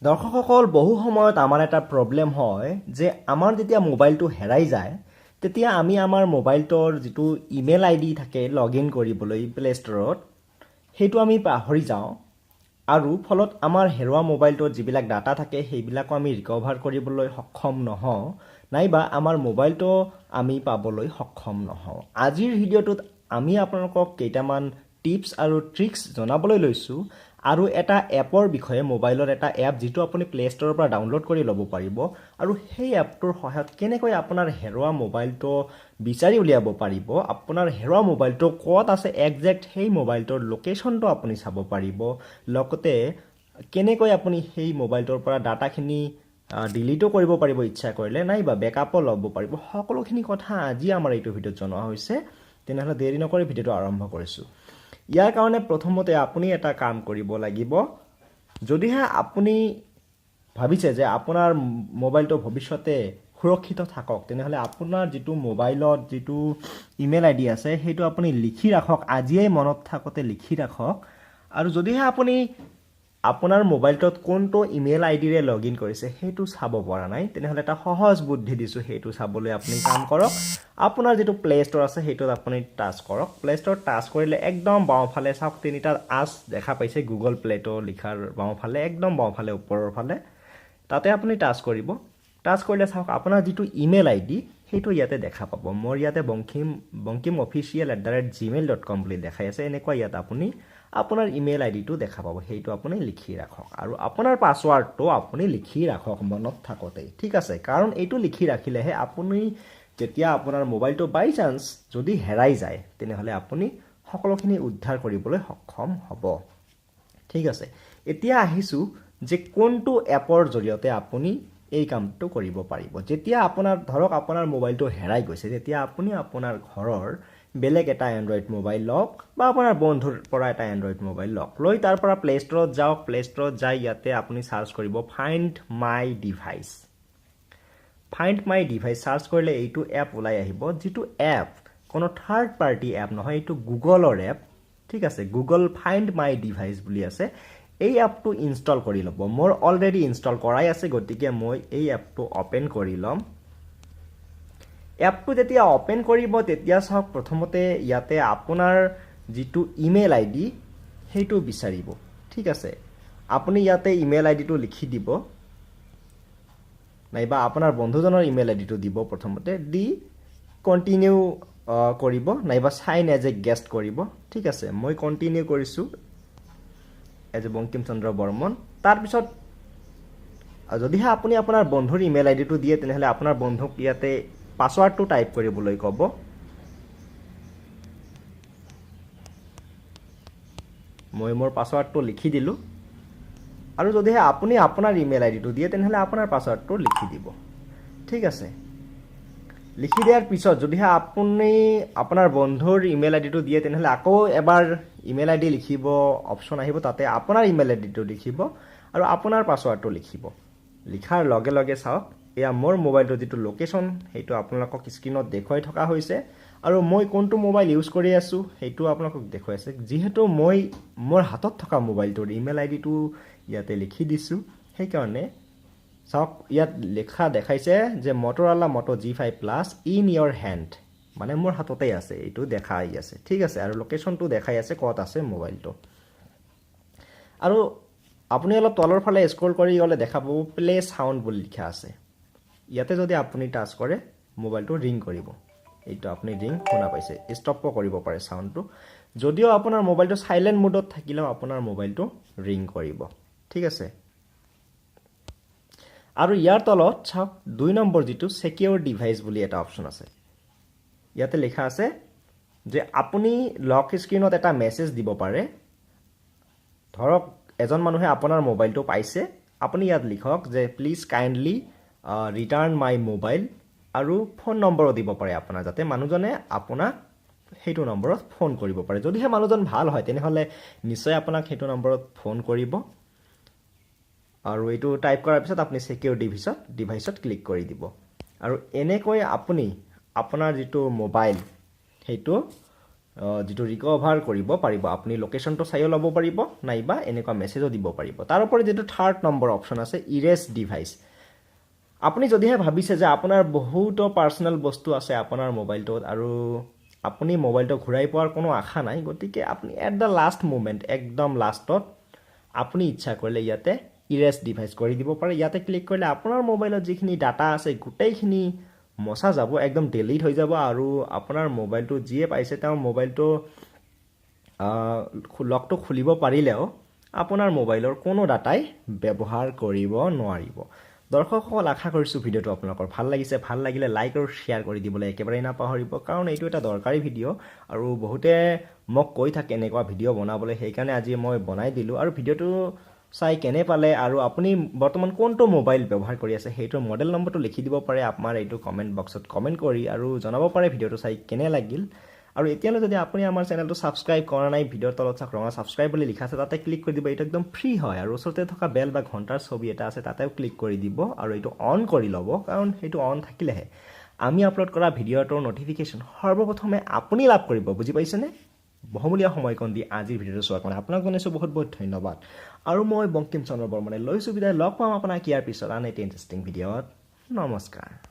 দৰ্শকসকল বহু সময়ত আমাৰ এটা প্ৰব্লেম হয় যে আমাৰ যেতিয়া মোবাইলটো হেৰাই যায় তেতিয়া আমি আমাৰ মোবাইলটোৰ যিটো ইমেইল আইডি থাকে লগইন কৰিবলৈ প্লে ষ্টৰত সেইটো আমি পাহৰি যাওঁ আৰু ফলত আমাৰ হেৰুৱা মোবাইলটোত যিবিলাক ডাটা থাকে সেইবিলাকো আমি ৰিকভাৰ কৰিবলৈ সক্ষম নহওঁ নাইবা আমাৰ মোবাইলটো আমি পাবলৈ সক্ষম নহওঁ আজিৰ ভিডিঅ'টোত আমি আপোনালোকক কেইটামান টিপছ আৰু ট্ৰিক্স জনাবলৈ লৈছোঁ আৰু এটা এপৰ বিষয়ে মোবাইলৰ এটা এপ যিটো আপুনি প্লে ষ্টৰৰ পৰা ডাউনলোড কৰি ল'ব পাৰিব আৰু সেই এপটোৰ সহায়ত কেনেকৈ আপোনাৰ হেৰুৱা মোবাইলটো বিচাৰি উলিয়াব পাৰিব আপোনাৰ হেৰুৱা মোবাইলটো ক'ত আছে একজেক্ট সেই মোবাইলটোৰ লোকেশ্যনটো আপুনি চাব পাৰিব লগতে কেনেকৈ আপুনি সেই মোবাইলটোৰ পৰা ডাটাখিনি ডিলিটো কৰিব পাৰিব ইচ্ছা কৰিলে নাইবা বেকআপো ল'ব পাৰিব সকলোখিনি কথা আজি আমাৰ এইটো ভিডিঅ'ত জনোৱা হৈছে তেনেহ'লে দেৰি নকৰি ভিডিঅ'টো আৰম্ভ কৰিছোঁ ইয়াৰ কাৰণে প্ৰথমতে আপুনি এটা কাম কৰিব লাগিব যদিহে আপুনি ভাবিছে যে আপোনাৰ মোবাইলটো ভৱিষ্যতে সুৰক্ষিত থাকক তেনেহ'লে আপোনাৰ যিটো মোবাইলত যিটো ইমেইল আইডি আছে সেইটো আপুনি লিখি ৰাখক আজিয়েই মনত থাকোঁতে লিখি ৰাখক আৰু যদিহে আপুনি আপোনাৰ মোবাইলটোত কোনটো ইমেইল আইডিৰে লগইন কৰিছে সেইটো চাব পৰা নাই তেনেহ'লে এটা সহজ বুদ্ধি দিছোঁ সেইটো চাবলৈ আপুনি কাম কৰক আপোনাৰ যিটো প্লে ষ্ট'ৰ আছে সেইটোত আপুনি টাচ কৰক প্লে ষ্ট'ৰত টাচ কৰিলে একদম বাওঁফালে চাওক তিনিটা আঁচ দেখা পাইছে গুগল প্লেটো লিখাৰ বাওঁফালে একদম বাওঁফালে ওপৰৰ ফালে তাতে আপুনি টাচ কৰিব টাচ কৰিলে চাওক আপোনাৰ যিটো ইমেইল আইডি সেইটো ইয়াতে দেখা পাব মোৰ ইয়াতে bangkimofficial@gmail.com বুলি দেখাই আছে এনেকুৱা ইয়াত আপুনি আপোনাৰ ইমেইল আইডিটো দেখা পাব সেইটো আপুনি লিখি ৰাখক আৰু আপোনাৰ পাছৱাৰ্ডটো আপুনি লিখি ৰাখক মনত থাকোঁতে ঠিক আছে কাৰণ এইটো লিখি ৰাখিলেহে আপুনি যেতিয়া আপোনাৰ মোবাইলটো বাই চান্স যদি হেৰাই যায় তেনেহ'লে আপুনি সকলোখিনি উদ্ধাৰ কৰিবলৈ সক্ষম হ'ব ঠিক আছে এতিয়া আহিছোঁ যে কোনটো এপৰ জৰিয়তে আপুনি এই কামটো কৰিব পাৰিব যেতিয়া আপোনাৰ ধৰক আপোনাৰ মোবাইলটো হেৰাই গৈছে তেতিয়া আপুনি আপোনাৰ ঘৰৰ বেলেগ এটা এণ্ড্ৰইড মোবাইল লওক বা আপোনাৰ বন্ধুৰ পৰা এটা এণ্ড্ৰইড মোবাইল লওক লৈ তাৰ পৰা প্লে ষ্টৰত যাওক প্লে ষ্টৰত যাই ইয়াতে আপুনি চাৰ্চ কৰিব ফাইণ্ড মাই ডিভাইচ চাৰ্চ কৰিলে এইটো এপ ওলাই আহিব যিটো এপ কোনো থাৰ্ড পাৰ্টি এপ নহয় এইটো গুগলৰ এপ ঠিক আছে গুগল ফাইণ্ড মাই ডিভাইচ বুলি আছে এই এপটো ইনষ্টল কৰি ল'ব মোৰ অলৰেডি ইনষ্টল কৰাই আছে গতিকে মই এই এপটো অপেন কৰি ল'ম এপটো যেতিয়া অপেন কৰিব তেতিয়া চাওক প্ৰথমতে ইয়াতে আপোনাৰ যিটো ইমেইল আইডি সেইটো বিচাৰিব ঠিক আছে আপুনি ইয়াতে ইমেইল আইডিটো লিখি দিব নাইবা আপোনাৰ বন্ধুজনৰ ইমেইল আইডিটো দিব প্ৰথমতে দি কণ্টিনিউ কৰিব নাইবা চাইন এজ এ গেষ্ট কৰিব ঠিক আছে মই কণ্টিনিউ কৰিছোঁ এজ এ বংকিম চন্দ্ৰ বৰ্মন তাৰপিছত যদিহে আপুনি আপোনাৰ বন্ধুৰ ইমেইল আইডিটো দিয়ে তেনেহ'লে আপোনাৰ বন্ধুক ইয়াতে পাছৱাৰ্ডটো টাইপ কৰিবলৈ ক'ব মই মোৰ পাছৱাৰ্ডটো লিখি দিলোঁ আৰু যদিহে আপুনি আপোনাৰ ইমেইল আইডিটো দিয়ে তেনেহ'লে আপোনাৰ পাছৱাৰ্ডটো লিখি দিব ঠিক আছে লিখি দিয়াৰ পিছত যদিহে আপুনি আপোনাৰ বন্ধুৰ ইমেইল আইডিটো দিয়ে তেনেহ'লে আকৌ এবাৰ ইমেইল আইডি লিখিব অপশ্যন আহিব তাতে আপোনাৰ ইমেইল আইডিটো লিখিব আৰু আপোনাৰ পাছৱাৰ্ডটো লিখিব লিখাৰ লগে লগে চাওক এয়া মোৰ মোবাইলটোৰ যিটো লোকেশ্যন সেইটো আপোনালোকক স্ক্ৰীণত দেখুৱাই থকা হৈছে আৰু মই কোনটো মোবাইল ইউজ কৰি আছোঁ সেইটো আপোনালোকক দেখুৱাই আছে যিহেতু মই মোৰ হাতত থকা মোবাইলটোৰ ইমেইল আইডিটো ইয়াতে লিখি দিছোঁ সেইকাৰণে চাওক ইয়াত লেখা দেখাইছে যে Motorola Moto G5 plus in your hand মানে মোৰ হাততেই আছে এইটো দেখাই আছে ঠিক আছে আৰু লোকেশ্যনটো দেখাই আছে ক'ত আছে মোবাইলটো আৰু আপুনি অলপ তলৰ ফালে স্ক্ৰল কৰি গ'লে দেখা পাব প্লে সাউণ্ড বুলি লিখা আছে ইয়াতে যদি আপুনি টাচ কৰে মোবাইলটো ৰিং কৰিব এইটো আপুনি ৰিং শুনা পাইছে ষ্টপো কৰিব পাৰে সাউণ্ডটো যদিও আপোনাৰ মোবাইলটো সাইলেণ্ট মোডত থাকিলেও আপোনাৰ মোবাইলটো ৰিং কৰিব ঠিক আছে আৰু ইয়াৰ তলত চাওক 2 নম্বৰ যিটো সিকিউৰ ডিভাইচ বুলি এটা অপশ্যন আছে ইয়াতে লেখা আছে যে আপুনি লক স্ক্ৰীনত এটা মেছেজ দিব পাৰে ধৰক এজন মানুহে আপোনাৰ মোবাইলটো পাইছে আপুনি ইয়াত লিখক যে please kindly return my mobile আৰু ফোন নম্বৰো দিব পাৰে আপোনাৰ যাতে মানুহজনে আপোনাক সেইটো নম্বৰত ফোন কৰিব পাৰে যদিহে মানুহজন ভাল হয় তেনেহ'লে নিশ্চয় আপোনাক সেইটো নম্বৰত ফোন কৰিব আৰু এইটো টাইপ কৰাৰ পিছত আপুনি সিকিউৰ ডিভাইচত ক্লিক কৰি দিব আৰু এনেকৈ আপুনি আপোনাৰ যিটো মোবাইল সেইটো যিটো ৰিকভাৰ কৰিব পাৰিব আপুনি লোকেশ্যনটো চাইও ল'ব পাৰিব নাইবা এনেকুৱা মেছেজো দিব পাৰিব তাৰ ওপৰত যেটো থাৰ্ড নম্বৰ অপচন আছে ইৰেজ ডিভাইচ আপুনি যদিহে ভাবিছে যে আপোনাৰ বহুতো পাৰ্সোনাল বস্তু আছে আপোনাৰ মোবাইলটোত আৰু আপুনি মোবাইলটো ঘূৰাই পোৱাৰ কোনো আশা নাই গতিকে আপুনি এট দা লাষ্ট মোমেন্ট একদম লাষ্টত আপুনি ইচ্ছা কৰিলে ইয়াতে ইৰেজ ডিভাইচ কৰি দিব পাৰে ইয়াতে ক্লিক কৰিলে আপোনাৰ মোবাইলত যিখিনি ডাটা আছে গোটেইখিনি মছা যাব একদম ডিলিট হৈ যাব আৰু আপোনাৰ মোবাইলটো যিয়ে পাইছে তেওঁ মোবাইলটো লকটো খুলিব পাৰিলেও আপোনাৰ মোবাইলৰ কোনো ডাটাই ব্যৱহাৰ কৰিব নোৱাৰিব দৰ্শকসকল আশা কৰিছো ভিডিওটো আপোনালোকৰ ভাল লাগিছে ভাল লাগিলে লাইক আৰু শেয়াৰ কৰি দিবলৈ একেবাৰে নাপাহৰিব কাৰণ এইটো এটা দৰকাৰী ভিডিও আৰু বহুতে মোক কৈ থাকে এনেকুৱা ভিডিও বনাবলৈ সেইকাৰণে আজি মই বনাই দিলো আৰু ভিডিওটো চাই কেনে পালে আৰু আপুনি বৰ্তমান কোনটো মোবাইল ব্যৱহাৰ কৰি আছে হেইটোৰ মডেল নম্বৰটো লিখি দিব পাৰে আপোনাৰ এইটো কমেন্ট বক্সত কমেন্ট কৰি আৰু জনাব পাৰে ভিডিওটো চাই কেনে লাগিল আৰু এতিয়ালৈ যদি আপুনি আমাৰ চেনেলটো সাবস্ক্ৰাইব কৰা নাই ভিডিওৰ তলত চাক ৰঙা সাবস্ক্ৰাইব বুলি লিখা আছে তাতে ক্লিক কৰি দিব এটা একদম ফ্ৰী হয় আৰু ওচৰতে থকা বেল বা ঘণ্টাৰ ছবি এটা আছে তাতেও ক্লিক কৰি দিব আৰু এইটো অন কৰি ল'ব কাৰণ সেইটো অন থাকিলেহে আমি আপলোড কৰা ভিডিওটোৰ নটিফিকেশন সৰ্বপ্ৰথমে আপুনি লাভ কৰিব বুজি পাইছেনে বহুমূলীয়া সময়কণ দি আজিৰ ভিডিওটো চোৱাৰ কাৰণে আপোনাক জনাইছো বহুত বহুত ধন্যবাদ আৰু মই বংকিম চন্দ্ৰ বৰ্মনে লৈছো বিদায় লগ পাম আপোনাক ইয়াৰ পিছত আন এটা ইন্টাৰেষ্টিং ভিডিওত নমস্কাৰ